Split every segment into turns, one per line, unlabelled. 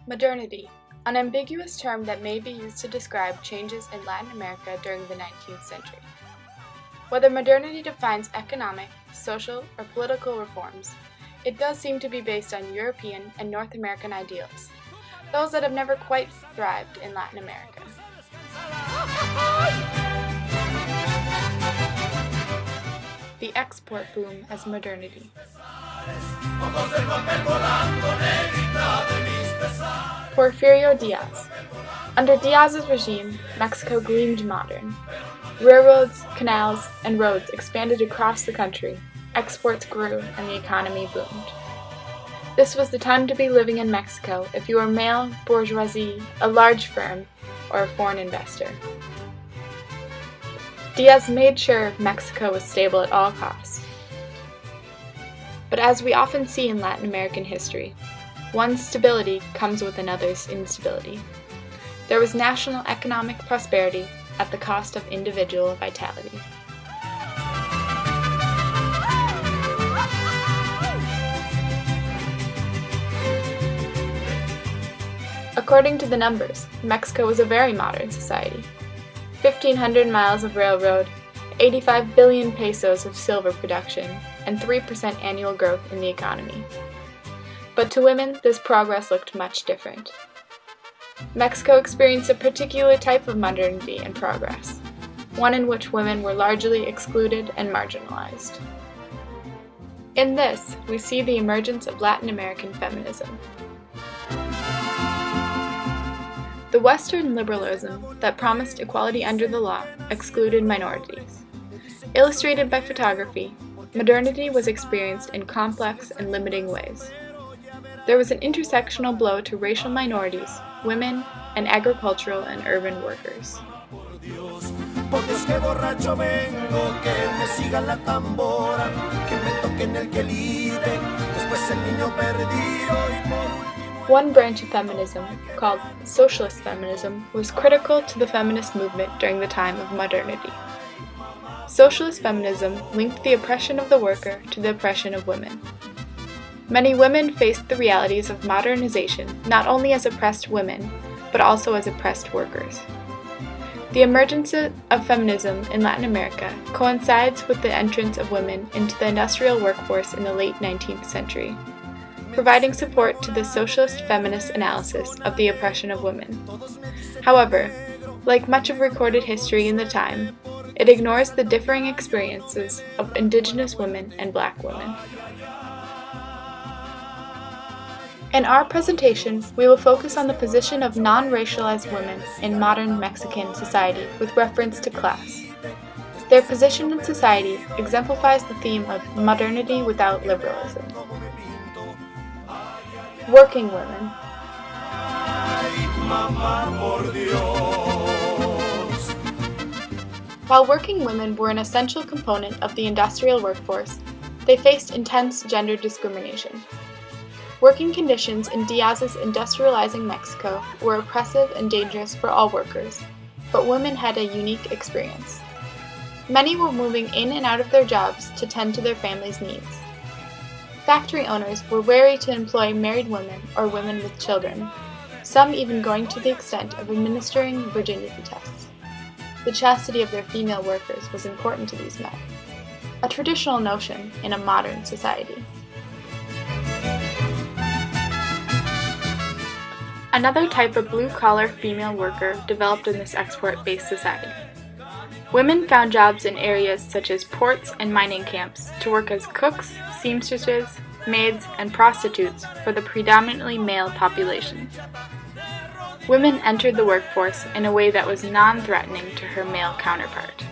Modernity, an ambiguous term that may be used to describe changes in Latin America during the 19th century. Whether modernity defines economic, social, or political reforms, it does seem to be based on European and North American ideals, those that have never quite thrived in Latin America. The export boom as modernity. Porfirio Díaz. Under Díaz's regime, Mexico gleamed modern. Railroads, canals, and roads expanded across the country, exports grew, and the economy boomed. This was the time to be living in Mexico if you were male bourgeoisie, a large firm, or a foreign investor. Díaz made sure Mexico was stable at all costs. But as we often see in Latin American history, one stability comes with another's instability. There was national economic prosperity at the cost of individual vitality. According to the numbers, Mexico was a very modern society. 1,500 miles of railroad, 85 billion pesos of silver production, and 3% annual growth in the economy. But to women, this progress looked much different. Mexico experienced a particular type of modernity and progress, one in which women were largely excluded and marginalized. In this, we see the emergence of Latin American feminism. The Western liberalism that promised equality under the law excluded minorities. Illustrated by photography, modernity was experienced in complex and limiting ways. There was an intersectional blow to racial minorities, women, and agricultural and urban workers. One branch of feminism, called socialist feminism, was critical to the feminist movement during the time of modernity. Socialist feminism linked the oppression of the worker to the oppression of women. Many women faced the realities of modernization not only as oppressed women, but also as oppressed workers. The emergence of feminism in Latin America coincides with the entrance of women into the industrial workforce in the late 19th century, providing support to the socialist feminist analysis of the oppression of women. However, like much of recorded history in the time, it ignores the differing experiences of indigenous women and black women. In our presentation, we will focus on the position of non-racialized women in modern Mexican society with reference to class. Their position in society exemplifies the theme of modernity without liberalism. Working women. While working women were an essential component of the industrial workforce, they faced intense gender discrimination. Working conditions in Díaz's industrializing Mexico were oppressive and dangerous for all workers, but women had a unique experience. Many were moving in and out of their jobs to tend to their families' needs. Factory owners were wary to employ married women or women with children, some even going to the extent of administering virginity tests. The chastity of their female workers was important to these men, a traditional notion in a modern society. Another type of blue-collar female worker developed in this export-based society. Women found jobs in areas such as ports and mining camps to work as cooks, seamstresses, maids, and prostitutes for the predominantly male population. Women entered the workforce in a way that was non-threatening to her male counterpart.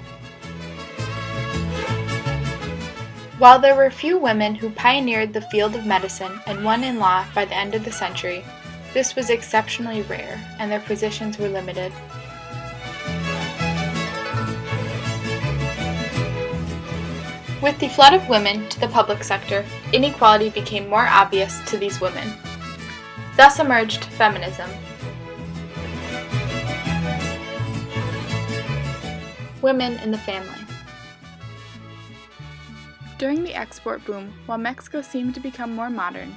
While there were few women who pioneered the field of medicine and one in law by the end of the century, this was exceptionally rare, and their positions were limited. With the flood of women to the public sector, inequality became more obvious to these women. Thus emerged feminism. Women in the family. During the export boom, while Mexico seemed to become more modern,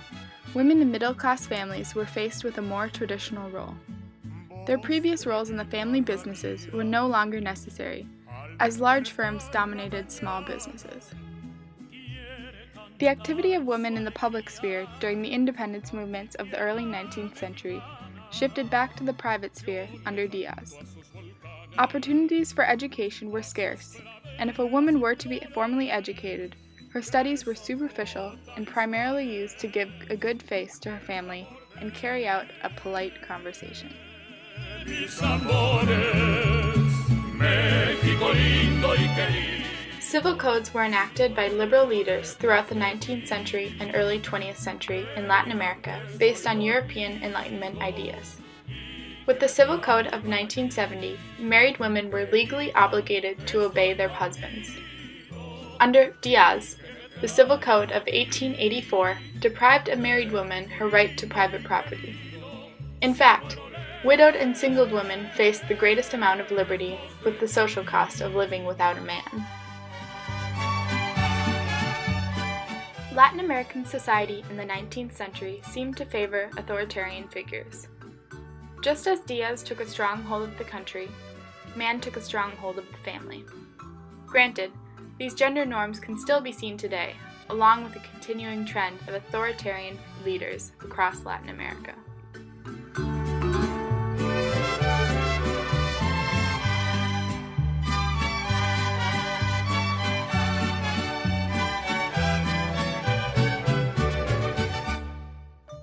women in middle-class families were faced with a more traditional role. Their previous roles in the family businesses were no longer necessary, as large firms dominated small businesses. The activity of women in the public sphere during the independence movements of the early 19th century shifted back to the private sphere under Díaz. Opportunities for education were scarce, and if a woman were to be formally educated, her studies were superficial and primarily used to give a good face to her family and carry out a polite conversation. Civil codes were enacted by liberal leaders throughout the 19th century and early 20th century in Latin America based on European Enlightenment ideas. With the Civil Code of 1970, married women were legally obligated to obey their husbands. Under Díaz, the Civil Code of 1884 deprived a married woman her right to private property. In fact, widowed and singled women faced the greatest amount of liberty with the social cost of living without a man. Latin American society in the 19th century seemed to favor authoritarian figures. Just as Díaz took a strong hold of the country, man took a strong hold of the family. Granted, these gender norms can still be seen today, along with the continuing trend of authoritarian leaders across Latin America.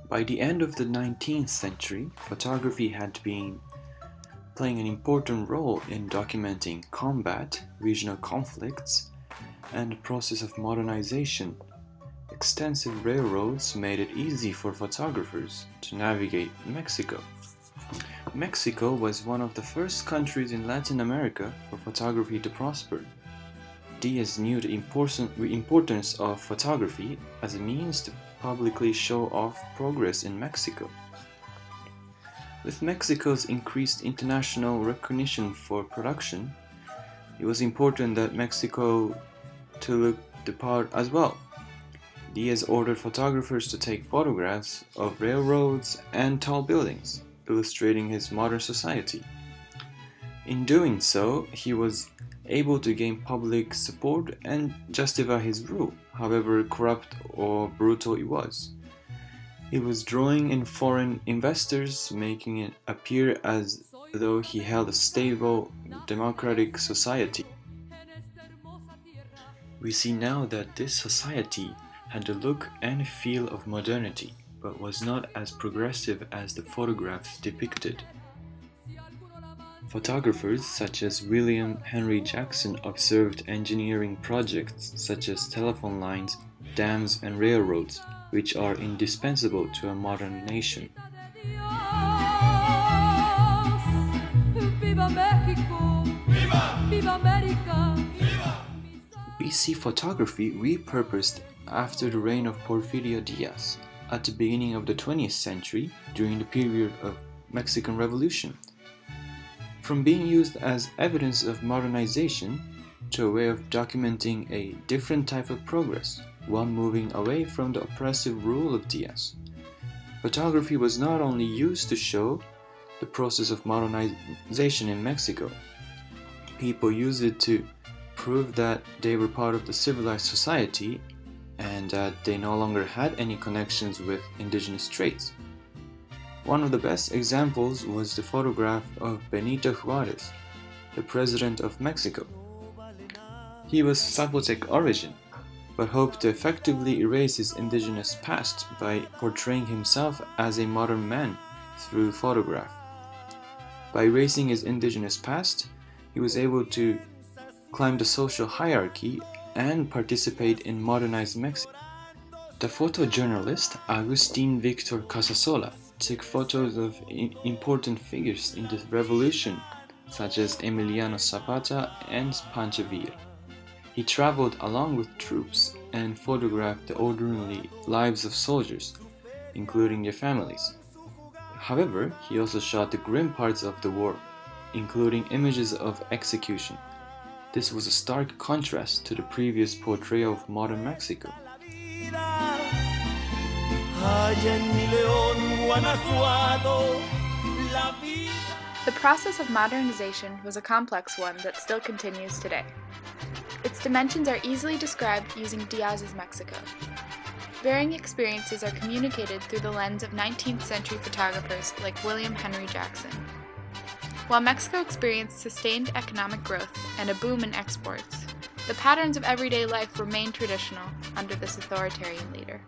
By the end of the 19th century, photography had been playing an important role in documenting combat, regional conflicts, and the process of modernization. Extensive railroads made it easy for photographers to navigate Mexico. Mexico was one of the first countries in Latin America for photography to prosper. Díaz knew the importance of photography as a means to publicly show off progress in Mexico. With Mexico's increased international recognition for production, it was important that Mexico to look the part as well. Díaz ordered photographers to take photographs of railroads and tall buildings, illustrating his modern society. In doing so, he was able to gain public support and justify his rule, however corrupt or brutal it was. He was drawing in foreign investors, making it appear as though he held a stable, democratic society. We see now that this society had the look and feel of modernity, but was not as progressive as the photographs depicted. Photographers such as William Henry Jackson observed engineering projects such as telephone lines, dams, and railroads, which are indispensable to a modern nation. We see photography repurposed after the reign of Porfirio Díaz, at the beginning of the 20th century during the period of Mexican Revolution. From being used as evidence of modernization to a way of documenting a different type of progress, one moving away from the oppressive rule of Díaz. Photography was not only used to show the process of modernization in Mexico, people used it to prove that they were part of the civilized society and that they no longer had any connections with indigenous traits. One of the best examples was the photograph of Benito Juárez, the president of Mexico. He was Zapotec origin, but hoped to effectively erase his indigenous past by portraying himself as a modern man through photograph. By erasing his indigenous past, he was able to climb the social hierarchy and participate in modernized Mexico. The photojournalist Agustín Víctor Casasola took photos of important figures in the revolution, such as Emiliano Zapata and Pancho Villa. He traveled along with troops and photographed the ordinary lives of soldiers, including their families. However, he also shot the grim parts of the war, including images of execution. This was a stark contrast to the previous portrayal of modern Mexico.
The process of modernization was a complex one that still continues today. Its dimensions are easily described using Díaz's Mexico. Varying experiences are communicated through the lens of 19th century photographers like William Henry Jackson. While Mexico experienced sustained economic growth and a boom in exports, the patterns of everyday life remained traditional under this authoritarian leader.